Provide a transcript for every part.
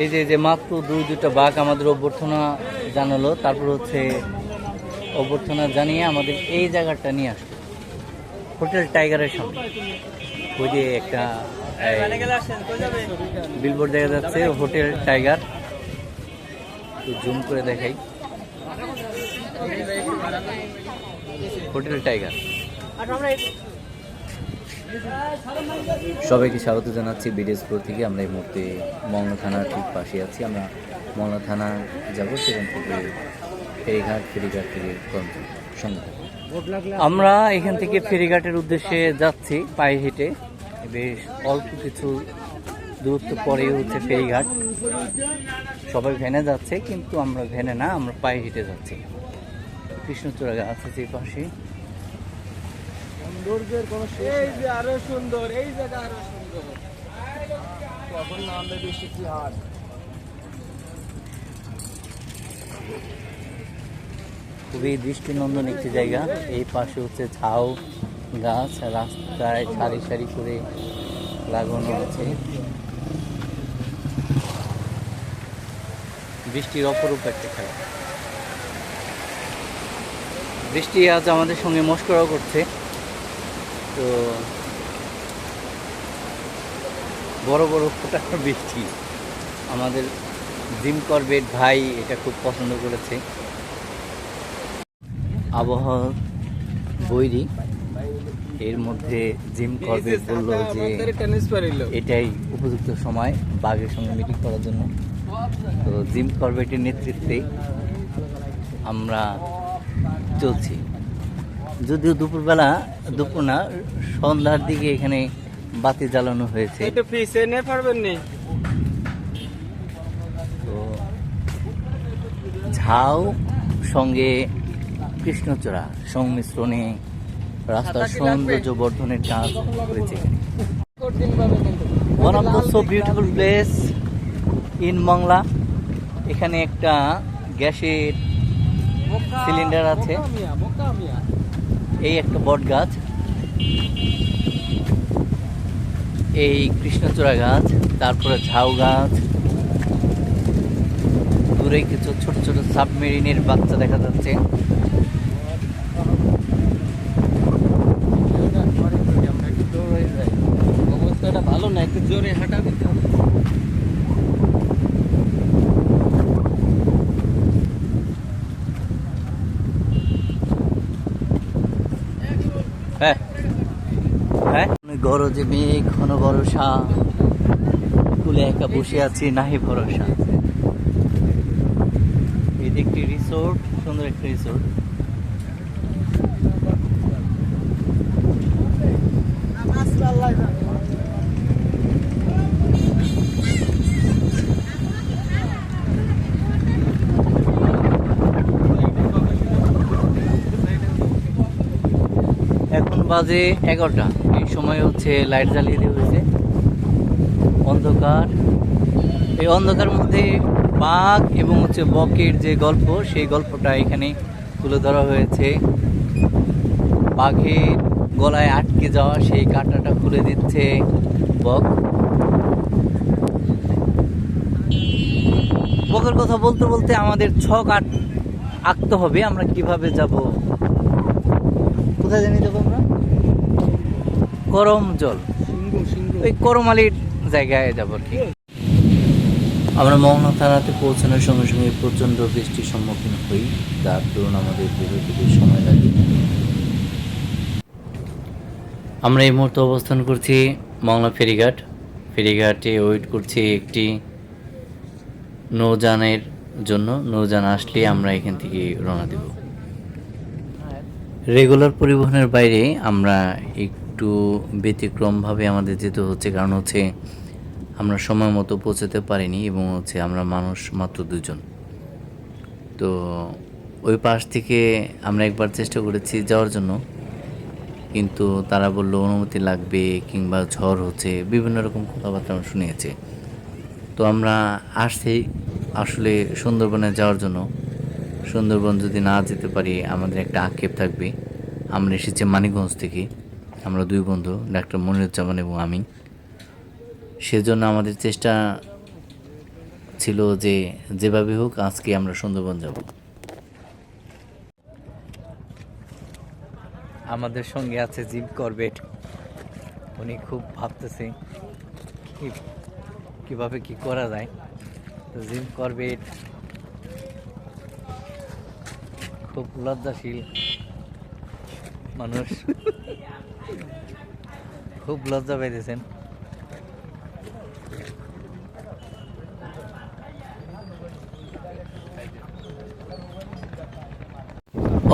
এই যে মাত্র দুইটা বাঘ আমাদের অভ্যর্থনা জানালো, তারপর হচ্ছে অভ্যর্থনা জানিয়ে আমাদের এই জায়গাটা নিয়ে আসলো, হোটেল টাইগারের সামনে। ওই যে একটা বিলবোর্ড দেখা যাচ্ছে, হোটেল টাইগার। একটু জুম করে দেখাই, হোটেল টাইগার। সবাইকে স্বাগত জানাচ্ছি বিডিএসপুর থেকে। আমরা এই মুহূর্তে মংলা থানার ঠিক পাশে আছি। আমরা মংলা থানা যাব, সেখান থেকে ফেরিঘাট থেকে সঙ্গে আমরা এখান থেকে ফেরিঘাটের উদ্দেশ্যে যাচ্ছি পায়ে হেঁটে। বেশ অল্প কিছু দূরত্ব পরেই হচ্ছে ফেরিঘাট। সবাই ভ্যানে যাচ্ছে, কিন্তু আমরা ভ্যানে না, আমরা পায়ে হেঁটে যাচ্ছি। কৃষ্ণচূড়া গাছ আছে এই পাশে। সৌন্দর্যের কোনো এই যে আরো সুন্দর, এই জায়গা আরো সুন্দর। তখন নামবে বেশি কি হাট। খুবই দৃষ্টিনন্দন একটি জায়গা। এই পাশে হচ্ছে ঝাউ গাছ, রাস্তায় সারি সারি করে লাগানো আছে। বৃষ্টির অপরূপ একটা খেলা। বৃষ্টি আজ আমাদের সঙ্গে মস্করাও করছে। তো বড় বড় ফোঁটা বৃষ্টি। আমাদের জিম করবেট ভাই এটা খুব পছন্দ করেছে। আবহাওয়া বৈরী, এর মধ্যে জিম করবেট বলল যে এটাই উপযুক্ত সময় বাঘের সঙ্গে মিটিং করার জন্য। তো জিম করবেটের নেতৃত্বে আমরা চলছি। যদিও দুপুর না, সন্ধ্যার দিকে এখানে বাতি জ্বালানো হয়েছে। তো ঝাউ সঙ্গে কৃষ্ণচূড়া সংমিশ্রণে রাস্তার সৌন্দর্য বর্ধনের কাজ করেছে। One of the so beautiful place in Mongla. এখানে একটা গ্যাসের সিলিন্ডার আছে, এই একটা বট গাছ, এই কৃষ্ণচূড়া গাছ, তারপরে ঝাউ গাছ, দূরে কিছু ছোট ছোট সাবমেরিনের বাচ্চা দেখা যাচ্ছে। অবস্থাটা ভালো না, একটু জোরে হাঁটা দিতে হবে। হ্যাঁ হ্যাঁ, গরজে মেঘ ঘন বরষা, কুলে একা বসে আছি নাহি ভরসা। এই যে একটি রিসোর্ট, সুন্দর একটি রিসোর্ট। এখন বাজে 11টা। এই সময় হচ্ছে লাইট জ্বালিয়ে দেওয়া হয়েছে, অন্ধকার। এই অন্ধকার মধ্যে বাঘ এবং হচ্ছে বকের যে গল্প, সেই গল্পটা এখানে তুলে ধরা হয়েছে। বাঘের গলায় আটকে যাওয়া সেই কাঁটাটা খুলে দিচ্ছে বক। বকের কথা বলতে বলতে আমাদের ছক আঁকতে হবে, আমরা কিভাবে যাব, কোথায় জানি যাবো আমরা? করম জল, ওই করমালির জায়গায় যাবো আর কি। আমরা মংলা থানাতে পৌঁছানোর সঙ্গে সঙ্গে প্রচণ্ড বৃষ্টির সম্মুখীন হই, তার দরুন আমাদের বিরতিতে সময় লাগে। আমরা এই মুহূর্তে অবস্থান করছি মংলা ফেরিঘাটে ওয়েট করছি একটি নৌযানের জন্য। নৌযান আসলে আমরা এখান থেকে রওনা দেব। রেগুলার পরিবহনের বাইরে আমরা একটু ব্যতিক্রমভাবে আমাদের যেতে হচ্ছে, কারণ হচ্ছে আমরা সময় মতো পৌঁছাতে পারিনি এবং হচ্ছে আমরা মানুষ মাত্র 2 জন। তো ওই পাশ থেকে আমরা একবার চেষ্টা করেছি যাওয়ার জন্য, কিন্তু তারা বলল অনুমতি লাগবে কিংবা ঝড় হচ্ছে, বিভিন্ন রকম কথাবার্তা আমরা শুনিয়েছি। তো আমরা আসছি আসলে সুন্দরবনে যাওয়ার জন্য। সুন্দরবন যদি না যেতে পারি আমাদের একটা আক্ষেপ থাকবে। আমরা এসেছি মানিকগঞ্জ থেকে, আমরা 2 বন্ধু, ডাক্তার মনিরুজ্জামান এবং আমি। সেজন্য আমাদের চেষ্টা ছিল যে যেভাবে হোক আজকে আমরা সুন্দরবন যাব। আমাদের সঙ্গে আছে জিম করবেট। উনি খুব ভাবতেছে কিভাবে কি করা যায়। তো জিম করবেট খুব লজ্জাশীল মানুষ, খুব লজ্জা পাইতেছেন।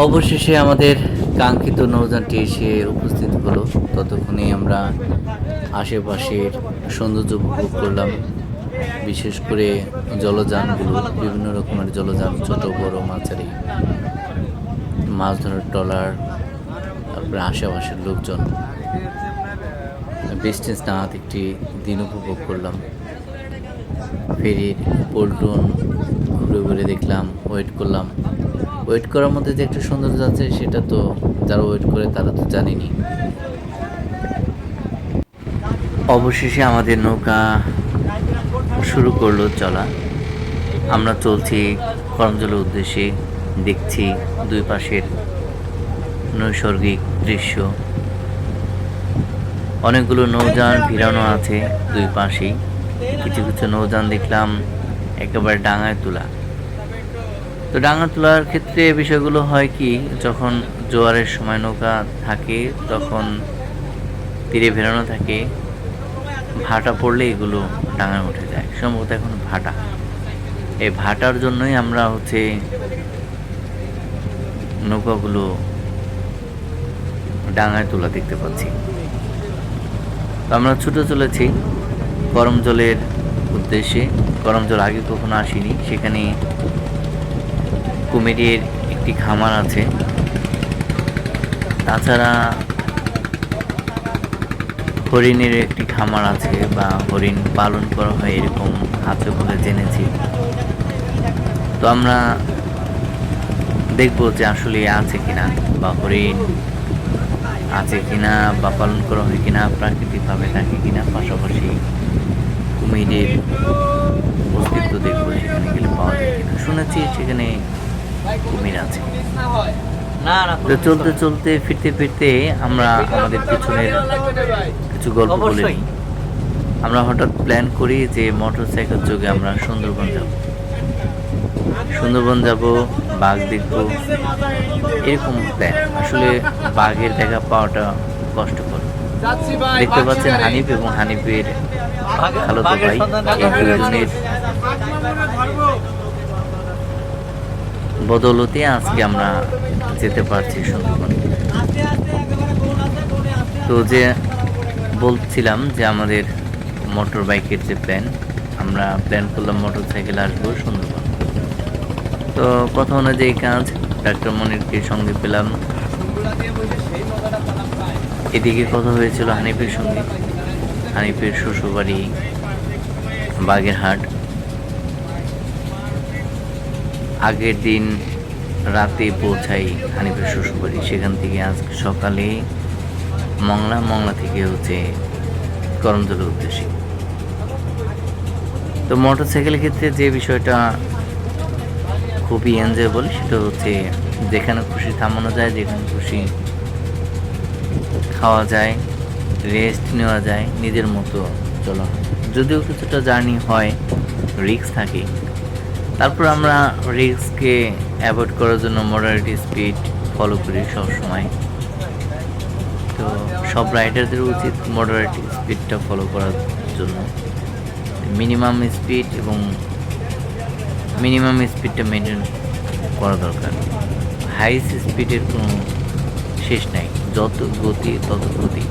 অবশেষে আমাদের কাঙ্ক্ষিত নৌযানটি এসে উপস্থিত হলো। ততক্ষণে আমরা আশেপাশের সৌন্দর্য উপভোগ করলাম, বিশেষ করে জলযানগুলো, বিভিন্ন রকমের জলযান, ছোট বড় মাঝারি, মাছ ধরার ট্রলার, তারপরে আশেপাশের লোকজন। বেস্টেন্স নাথ একটি দিন উপভোগ করলাম। ফেরির পল্টন ঘুরে ঘুরে দেখলাম, ওয়েট করলাম। ওয়েট করার মধ্যে যে একটা সৌন্দর্য আছে সেটা তো যারা ওয়েট করে তারা তো জানেনি। অবশেষে আমাদের নৌকা শুরু করলো চলা। আমরা চলছি করমজলের উদ্দেশ্যে। দেখছি দুই পাশের নৈসর্গিক দৃশ্য। অনেকগুলো নৌযান ভিড়ানো আছে দুই পাশেই। কিছু কিছু নৌযান দেখলাম একেবারে ডাঙায় তোলা। তো ডাঙা তোলার ক্ষেত্রে বিষয়গুলো হয় কি, যখন জোয়ারের সময় নৌকা থাকে তখন তীরে ভেড়ানো থাকে, ভাটা পড়লে এগুলো ডাঙায় উঠে যায়। সম্ভবত এখন ভাটা, এই ভাটার জন্যই আমরা নৌকাগুলো ডাঙায় তোলা দেখতে পাচ্ছি। তো আমরা ছুটে চলেছি করমজলের উদ্দেশ্যে। করমজল আগে কখনো আসিনি। সেখানে কুমিরের একটি খামার আছে, তাছাড়া হরিণের একটি খামার আছে বা হরিণ পালন করা হয় এরকম আছে বলে জেনেছি। তো আমরা দেখবো যে আসলে আছে কিনা, বা হরিণ আছে কিনা, বা পালন করা হয় কিনা, প্রাকৃতিকভাবে থাকে কিনা, পাশাপাশি কুমিরের অস্তিত্ব দেখবো সেখানে গেলে পাওয়া যায় কিনা। শুনেছি সেখানে কুমির আছে। তো চলতে চলতে ফিরতে ফিরতে আমরা আমাদের পিছনের কিছু গল্প বলে নিই। আমরা হঠাৎ প্ল্যান করি যে মোটর সাইকেল যোগে আমরা সুন্দরবন যাব, বাঘ দেখবো, এরকম প্ল্যান। আসলে বাঘের দেখা পাওয়াটা কষ্টকর। দেখতে পাচ্ছেন হানিফ এবং হানিফের খালাতো ভাই, এই দুজনের বদৌলতে আজকে আমরা যেতে পারছি সুন্দরবন। তো যে বলছিলাম যে আমাদের মোটর বাইকের যে প্ল্যান, আমরা প্ল্যান করলাম মোটর সাইকেল আসবো সুন্দরবন। তো কথা অনুযায়ী কাজ, ডাক্তার মনিরকে সঙ্গে পেলাম। এদিকে কথা হয়েছিল হানিফের সঙ্গে। হানিফের শ্বশুরবাড়ি বাগেরহাট। আগের দিন রাতে পৌঁছাই হানিফের শ্বশুরবাড়ি। সেখান থেকে আজ সকালে মংলা থেকে করমজলের উদ্দেশ্যে। তো মোটর সাইকেলের ক্ষেত্রে যে বিষয়টা খুবই এনজয়েবল সেটা যেখানে খুশি থামানো যায়, যেখানে খুশি খাওয়া যায়, রেস্ট নেওয়া যায়, নিজের মতো চলা হয়। যদিও কিছুটা জার্নি হয়, রিস্ক থাকে, তারপর আমরা রিস্ককে অ্যাভয়েড করার জন্য মডারেট স্পিড ফলো করি সবসময়। তো সব রাইডারদের উচিত মডারেট স্পিডটা ফলো করার জন্য মিনিমাম স্পিডটা মেনটেন করা দরকার। হাই স্পিডের কোনো শেষ নাই, যত গতি তত গতি।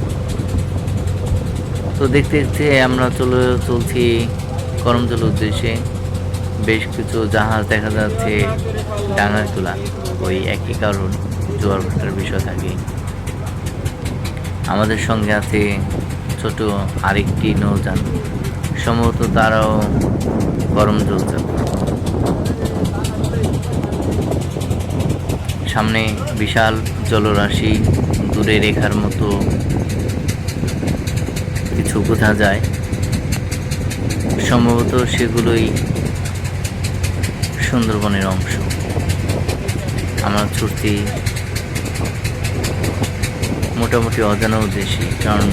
তো দেখতে দেখতে আমরা চলছি করমজলের উদ্দেশ্যে। বেশ কিছু জাহাজ দেখা যাচ্ছে ডাঙায় তোলা, ওই একই কারণ, জোয়ার ভাটার বিষয় থাকে। আমাদের সঙ্গে আছে ছোট আরেকটি নৌযান, সম্ভবত তারাও করমজল যাবে। সামনে বিশাল জলরাশি, দূরে রেখার মতো কিছু বোঝা যায়, সম্ভবত সেগুলোই সুন্দরবনের অংশ। আমরা ছুটছি মোটামুটি অজানা উদ্দেশ্যে, কারণ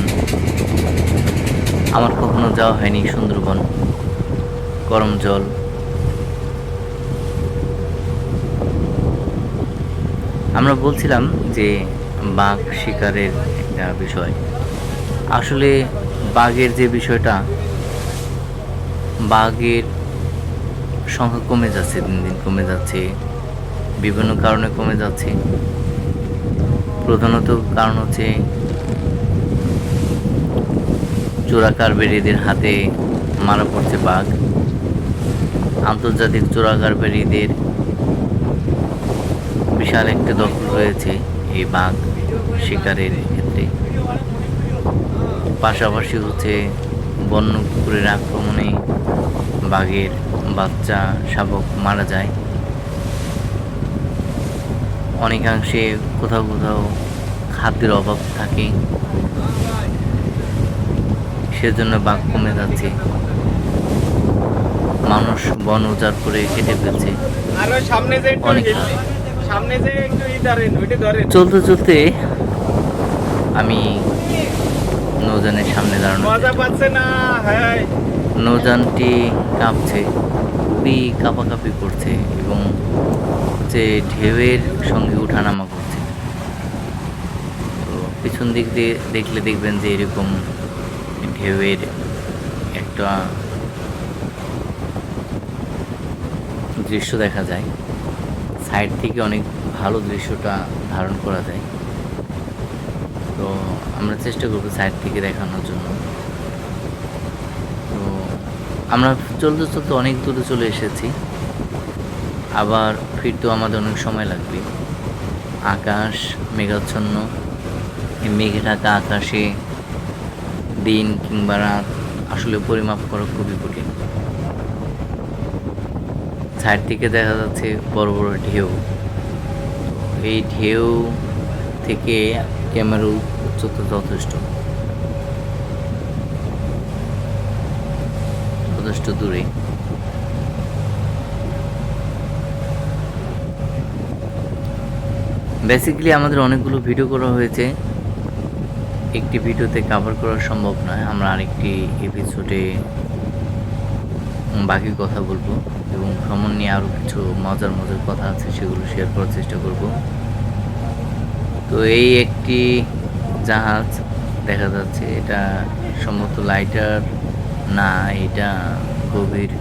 আমার কখনো যাওয়া হয়নি সুন্দরবন, গরম জল। আমরা বলছিলাম যে বাঘ শিকারের একটা বিষয়। আসলে বাঘের যে বিষয়টা, বাঘের সংখ্যা কমে যাচ্ছে, দিন দিন কমে যাচ্ছে, বিভিন্ন কারণে কমে যাচ্ছে। প্রধানত কারণ হচ্ছে চোরা কারবারিদের হাতে মারা পড়ছে বাঘ। আন্তর্জাতিক চোরা কারবারিদের বিশাল একটা দখল রয়েছে এই বাঘ শিকারের ক্ষেত্রে। পাশাপাশি হচ্ছে বন্য কুকুরের আক্রমণে বাঘের বাচ্চা শাবক মারা যায়। অনেকাংশে কোথাও কোথাও খাদ্যের অভাব থাকে, সেজন্য বাঘ কমে যাচ্ছে। মানুষ বন উজাড় করে কেটে ফেলছে। আরো সামনে যে একটু অনেক সামনে যে একটু ধরেন, ওইটা ধরেন। চলতে চলতে আমি নৌযানের সামনে দাঁড়ানো, মজা পাচ্ছে না? হ্যাঁ, নৌযানটি কাঁপছে, খুবই কাঁপাকাঁপি করছে এবং যে ঢেউয়ের সঙ্গে উঠানামা করছে। তো পিছন দিক দিয়ে দেখলে দেখবেন যে এরকম ঢেউয়ের একটা দৃশ্য দেখা যায়। সাইড থেকে অনেক ভালো দৃশ্যটা ধারণ করা যায়। তো আমরা চেষ্টা করবো সাইড থেকে দেখানোর জন্য। তো আমরা চলতে চলতে অনেক দূরে চলে এসেছি, আবার ফিরতেও আমাদের অনেক সময় লাগবে। আকাশ মেঘাচ্ছন্ন, এই মেঘে ঢাকা আকাশে দিন কিংবা রাত আসলে পরিমাপ করা খুবই কঠিন। সাইড থেকে দেখা যাচ্ছে বড় বড় ঢেউ। এই ঢেউ থেকে ক্যামেরার উচ্চতা যথেষ্ট দূরে। বেসিক্যালি আমাদের অনেকগুলো ভিডিও করা হয়েছে, একটি ভিডিওতে কভার করা সম্ভব নয়। আমরা আরেকটি এপিসোডে বাকি কথা বলবো এবং ভ্রমণ নিয়ে আরও কিছু মজার মজার কথা আছে, সেগুলো শেয়ার করার চেষ্টা করব। তো এই একটি জাহাজ দেখা যাচ্ছে, এটা সম্ভবত লাইটার না, এটা গভীর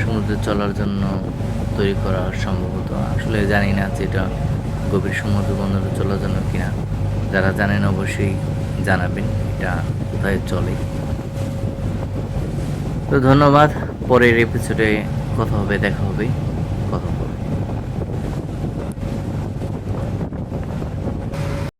সমুদ্রে চলার জন্য তৈরি করা সম্ভবত। আসলে জানি না যে এটা গভীর সমুদ্র বন্দরে চলার জন্য কিনা। যারা জানেন অবশ্যই জানাবেন এটা কোথায় চলে। তো ধন্যবাদ। পরের এপিসোডে কথা হবে, দেখা হবে, কথা বলবো।